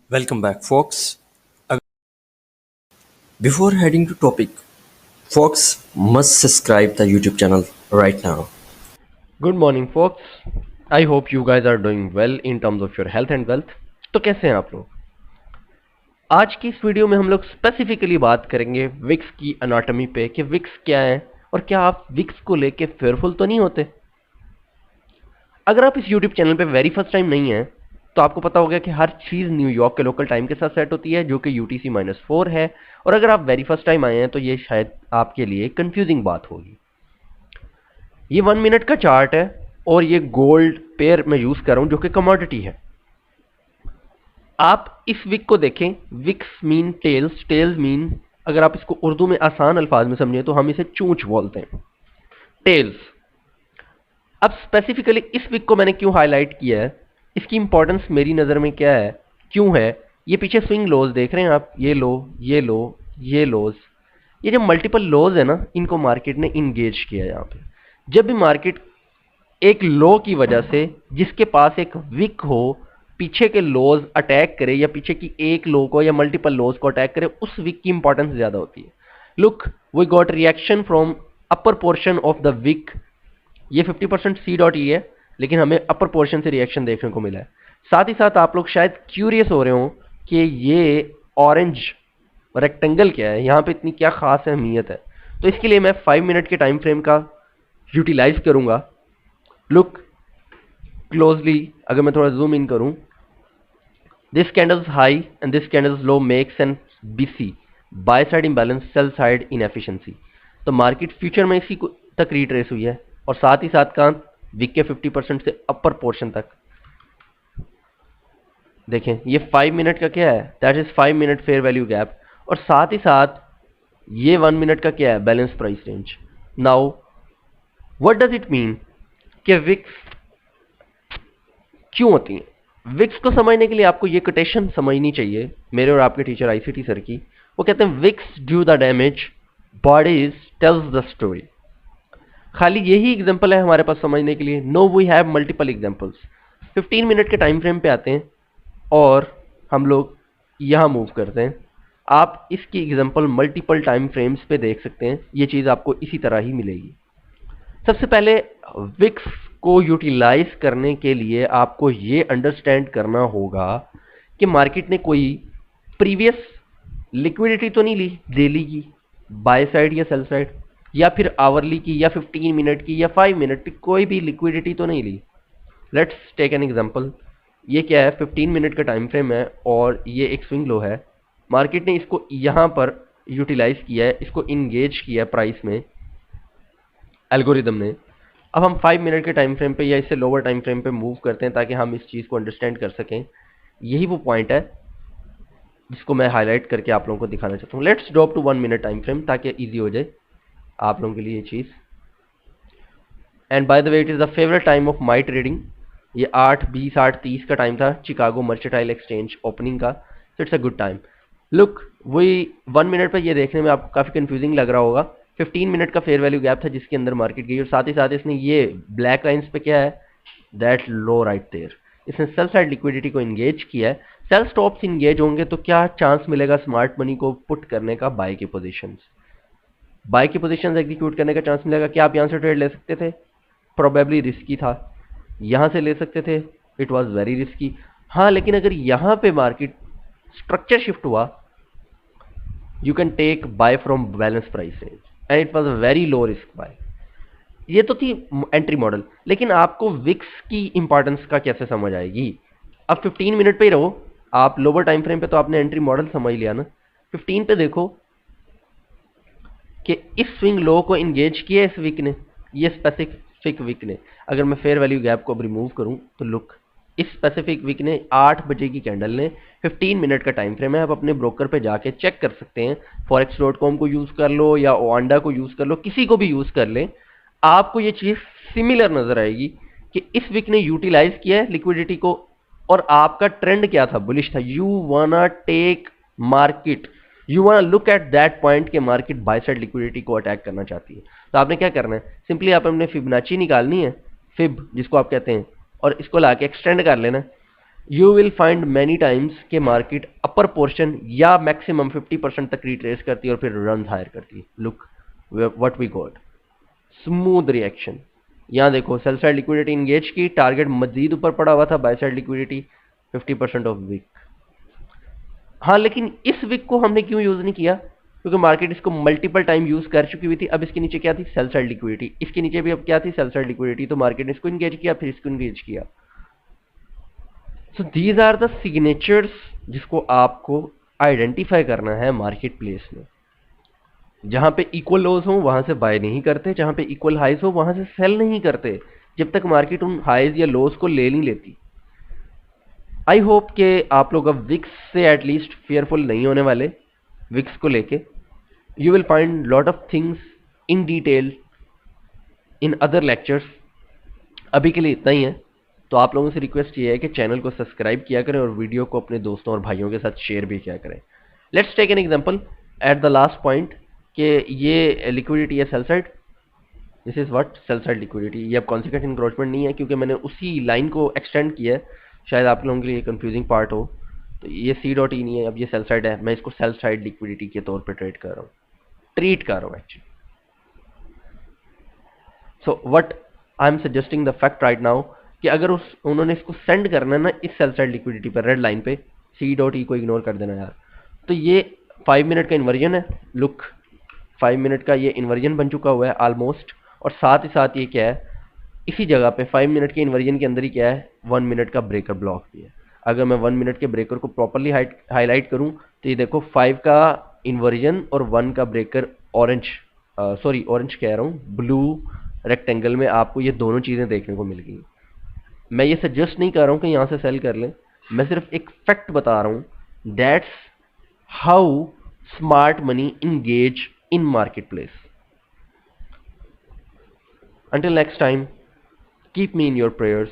Welcome back, folks. Before heading to topic, folks must subscribe the YouTube channel right now. Good morning folks. I hope you guys are doing well in terms of your health and wealth. तो कैसे हैं आप लोग? आज की इस video में हम लोग स्पेसिफिकली बात करेंगे विक्स की अनाटमी पे कि विक्स क्या है और क्या आप विक्स को लेके फेयरफुल तो नहीं होते. अगर आप इस यूट्यूब चैनल पे वेरी फर्स्ट टाइम नहीं है तो आपको पता होगा कि हर चीज़ न्यूयॉर्क के लोकल टाइम के साथ सेट होती है जो कि UTC-4 है. और अगर आप वेरी फर्स्ट टाइम आए हैं तो ये शायद आपके लिए कंफ्यूजिंग बात होगी. ये 1 मिनट का चार्ट है और ये गोल्ड पेयर मैं यूज कर रहा हूं जो कि कमोडिटी है. आप इस विक को देखें. Wicks mean tails. Tails mean, अगर आप इसको उर्दू में आसान अल्फाज में समझें तो हम इसे चूंच बोलते हैं. टेल्स. अब स्पेसिफिकली इस विक को मैंने क्यों हाईलाइट किया है, इसकी इंपॉर्टेंस मेरी नज़र में क्या है, क्यों है. ये पीछे स्विंग लोज देख रहे हैं आप, ये लो, ये लो, ये लोज. ये जो मल्टीपल लोज है ना, इनको मार्केट ने इंगेज किया है. यहाँ पे जब भी मार्केट एक लो की वजह से जिसके पास एक विक हो पीछे के लोज अटैक करे या पीछे की एक लो को या मल्टीपल लोज को अटैक करे, उस विक की इंपॉर्टेंस ज्यादा होती है. Look, we got reaction from upper portion of the wick. ये 50% C.E है लेकिन हमें अपर पोर्शन से रिएक्शन देखने को मिला है. साथ ही साथ आप लोग शायद क्यूरियस हो रहे हो कि ये ऑरेंज रेक्टेंगल क्या है, यहाँ पे इतनी क्या खास अहमियत है. तो इसके लिए मैं 5 मिनट के टाइम फ्रेम का यूटिलाइज करूंगा. लुक क्लोजली, अगर मैं थोड़ा जूम इन करूं, this candles high and this candles low makes an BC, by side imbalance, sell side inefficiency. तो मार्केट फ्यूचर में इसी तक रिट्रेस हुई है और साथ ही साथ का विक के 50% से अपर पोर्शन तक. देखें ये 5 मिनट का क्या है, that is 5 minute fair value gap. और साथ ही साथ ये 1 मिनट का क्या है, balance price range. Now what does it mean कि विक्स क्यों होती हैं. विक्स को समझने के लिए आपको ये कोटेशन समझनी चाहिए, मेरे और आपके टीचर ICT सर की. वो कहते हैं wicks do the damage, bodies tells the story. खाली यही एग्जांपल है हमारे पास समझने के लिए. No, we have multiple examples. 15 minute के टाइम फ्रेम पे आते हैं और हम लोग यहाँ मूव करते हैं. आप इसकी एग्जांपल मल्टीपल टाइम फ्रेम्स पे देख सकते हैं. ये चीज़ आपको इसी तरह ही मिलेगी. सबसे पहले विक्स को यूटिलाइज करने के लिए आपको ये अंडरस्टैंड करना होगा कि मार्केट ने कोई प्रीवियस लिक्विडिटी तो नहीं ली डेली की, बाय साइड या सेल साइड, या फिर आवरली की या 15 मिनट की या 5 मिनट की, कोई भी लिक्विडिटी तो नहीं ली. Let's take an example. ये क्या है, 15 मिनट का टाइम फ्रेम है और ये एक स्विंग लो है. मार्केट ने इसको यहाँ पर यूटिलाइज किया है, इसको इंगेज किया है प्राइस में एल्गोरिदम ने. अब हम 5 मिनट के टाइम फ्रेम पे या इससे लोअर टाइम फ्रेम पे मूव करते हैं ताकि हम इस चीज़ को अंडरस्टैंड कर सकें. यही वो पॉइंट है जिसको मैं हाईलाइट करके आप लोगों को दिखाना चाहता हूँ. Let's drop to 1 minute time frame ताकि ईजी हो जाए आप लोगों के लिए ये चीज़. And by the way it is the favourite time of my trading. ये 8:20 8:30 का टाइम था चिकागो मर्चेंटाइल एक्सचेंज ओपनिंग का. So it's a good time. Look, वही 1 मिनट पर ये देखने में आपको काफ़ी कंफ्यूजिंग लग रहा होगा. 15 मिनट का फेयर वैल्यू गैप था जिसके अंदर मार्केट गई और साथ ही साथ इसने ये ब्लैक लाइंस पे क्या है, दैट लो राइट देयर, इसने सेल साइड लिक्विडिटी को इंगेज किया है. सेल स्टॉप्स इंगेज होंगे तो क्या चांस मिलेगा स्मार्ट मनी को पुट करने का, बाय की पोजीशंस. बाय की पोजीशंस एग्जीक्यूट करने का चांस मिलेगा. क्या आप यहाँ से ट्रेड ले सकते थे? प्रोबेबली रिस्की था. यहाँ से ले सकते थे, इट वॉज वेरी रिस्की. हाँ, लेकिन अगर यहाँ पे मार्केट स्ट्रक्चर शिफ्ट हुआ, you can take buy from balance price range and it was a very low risk buy. ये तो थी एंट्री मॉडल. लेकिन आपको विक्स की इंपॉर्टेंस का कैसे समझ आएगी. अब 15 मिनट पे ही रहो. आप लोअर टाइम फ्रेम पे तो आपने एंट्री मॉडल समझ लिया ना. 15 पे देखो कि इस स्विंग लो को इंगेज किया इस विक ने, ये स्पेसिफिक विक ने. अगर मैं फेयर वैल्यू गैप को अब रिमूव करूं तो लुक, इस स्पेसिफिक विक ने 8 बजे की कैंडल ने, 15 मिनट का टाइम फ्रेम है. आप अपने ब्रोकर पे जाके चेक कर सकते हैं. forex.com को यूज कर लो या ओआंडा को यूज कर लो, किसी को भी यूज कर लें, आपको ये चीज सिमिलर नजर आएगी कि इस विक ने यूटिलाइज किया है लिक्विडिटी को और आपका ट्रेंड क्या था, बुलिश था. You wanna tech market, you wanna look at that point के मार्केट बाय साइड लिक्विडिटी को अटैक करना चाहती है. तो आपने क्या करना है, सिंपली आपने फिबोनाची निकालनी है, फिब जिसको आप कहते हैं, और इसको लाके एक्सटेंड कर लेना. You will find many times के मार्केट अपर पोर्शन या मैक्सिमम 50% तक रिट्रेस करती है और फिर रन हायर करती है. Look what we got, smooth reaction. यहाँ देखो सेल साइड लिक्विडिटी इंगेज की, टारगेट मजीद ऊपर पड़ा हुआ था, buy side liquidity 50% of wick. हाँ, लेकिन इस विक को हमने क्यों यूज नहीं किया? क्योंकि मार्केट इसको मल्टीपल टाइम यूज कर चुकी हुई थी. अब इसके नीचे क्या थी? Sell side liquidity. इसके नीचे भी अब क्या थी? Sell side liquidity. तो मार्केट ने इसको इंगेज किया, फिर इसको इंगेज किया. So these are the signatures जिसको आपको आइडेंटिफाई करना है मार्केट प्लेस में. जहां पे इक्वल लोज हो वहां से बाय नहीं करते, जहां पे इक्वल हाइज हो वहां से सेल नहीं करते, जब तक मार्केट उन हाइज या लोज को ले नहीं लेती. आई होप कि आप लोग अब विक्स से एटलीस्ट फेयरफुल नहीं होने वाले. विक्स को लेके you will find lot of things in detail in other lectures. अभी के लिए इतना ही है. तो आप लोगों से रिक्वेस्ट ये है कि चैनल को सब्सक्राइब किया करें और वीडियो को अपने दोस्तों और भाइयों के साथ शेयर भी किया करें. Let's take an example at the last point कि ये लिक्विडिटी है sell side. This is what sell side liquidity. ये अब कॉन्सिक्वेंट इंक्रोचमेंट नहीं है क्योंकि मैंने उसी लाइन को एक्सटेंड किया है. शायद आप लोगों के लिए कंफ्यूजिंग पार्ट हो. तो ये सी डॉट ई नहीं है, अब ये सेल साइड है. मैं इसको सेल साइड लिक्विडिटी के तौर पर ट्रीट कर रहा हूँ actually. So what I am suggesting the fact right now कि अगर उन्होंने इसको सेंड करना है ना इस सेल साइड लिक्विडिटी पर, रेड लाइन पे, सी डॉट ई को इग्नोर कर देना यार. तो ये 5 मिनट का इन्वर्जन है. लुक 5 मिनट का ये इन्वर्जन बन चुका हुआ है ऑलमोस्ट. और साथ ही साथ ये क्या है, इसी जगह पे 5 मिनट के इन्वर्जन के अंदर ही क्या है, 1 मिनट का ब्रेकर ब्लॉक भी है. अगर मैं 1 मिनट के ब्रेकर को प्रॉपरली हाईलाइट करूं तो ये देखो 5 का इन्वर्जन और 1 का ब्रेकर ऑरेंज, सॉरी ऑरेंज कह रहा हूं, ब्लू रेक्टेंगल में आपको ये दोनों चीजें देखने को मिल गई. मैं ये सजेस्ट नहीं कर रहा हूं कि यहां से सेल कर लें, मैं सिर्फ एक फैक्ट बता रहा हूं. That's how smart money engage in market place. Until next time, keep me in your prayers.